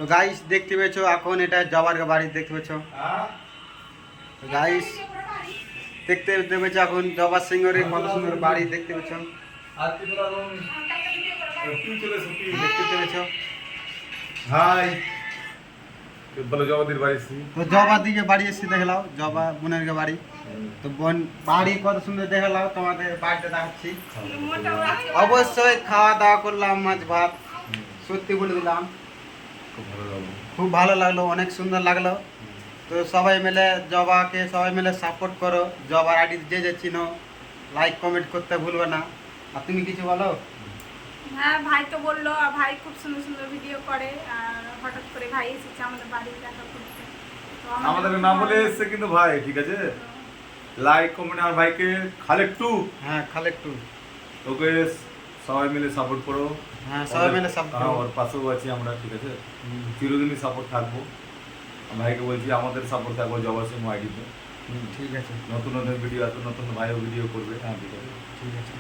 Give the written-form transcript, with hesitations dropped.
তো গাইস দেখতে পেয়েছো, এখন এটা জবার বাড়ি দেখতে পেয়েছো। গাইস দেখতে পেয়েছো এখন জবার সিংহের কত সুন্দর বাড়ি দেখতে পেয়েছো, দেখতে পেয়েছো। হাই বলো জবাদির বাড়ি তো জবা দিকে বাড়ি এসে দেখলাও, জবা বোনের বাড়ি। তো বোন বাড়ি কত সুন্দর দেখলাও, তোমাদের বাড়িতে দেখাচ্ছি। অবশ্যই খাওয়া দাওয়া করলাম, মাছ ভাত, সত্যি বলে দিলাম খুব ভালো লাগলো। খুব ভালো লাগলো, অনেক সুন্দর লাগলো। তো সবাই মিলে জবাকে সবাই মিলে সাপোর্ট করো, জবার আইডি যে চিনো লাইক কমেন্ট করতে ভুলবে না। আর তুমি কিছু বলো? হ্যাঁ, ভাই তো বললো, আর ভাই খুব সুন্দর সুন্দর ভিডিও করে, আর হঠাৎ করে ভাই এসেছে আমাদের বাড়ি দেখা করতে। তো আমাদের না বলে এসছে কিন্তু ভাই, ঠিক আছে, লাইক কমেন্ট আমার ভাইকে খালেকটু, হ্যাঁ খালেক টু, ওকে সবাই মিলে সাপোর্ট করো। হ্যাঁ সবাই মিলে সাপোর্ট হ্যাঁ, করো। ওর পাশেও আছি আমরা, ঠিক আছে, চিরদিনই সাপোর্ট থাকবো। ভাইকে বলছি আমাদের সাপোর্ট থাকবো জবা সিং আইডিতে। ঠিক আছে, নতুন নতুন ভিডিও আসবে, নতুন ভাইও ভিডিও করবে। হ্যাঁ ঠিক আছে। ঠিক আছে।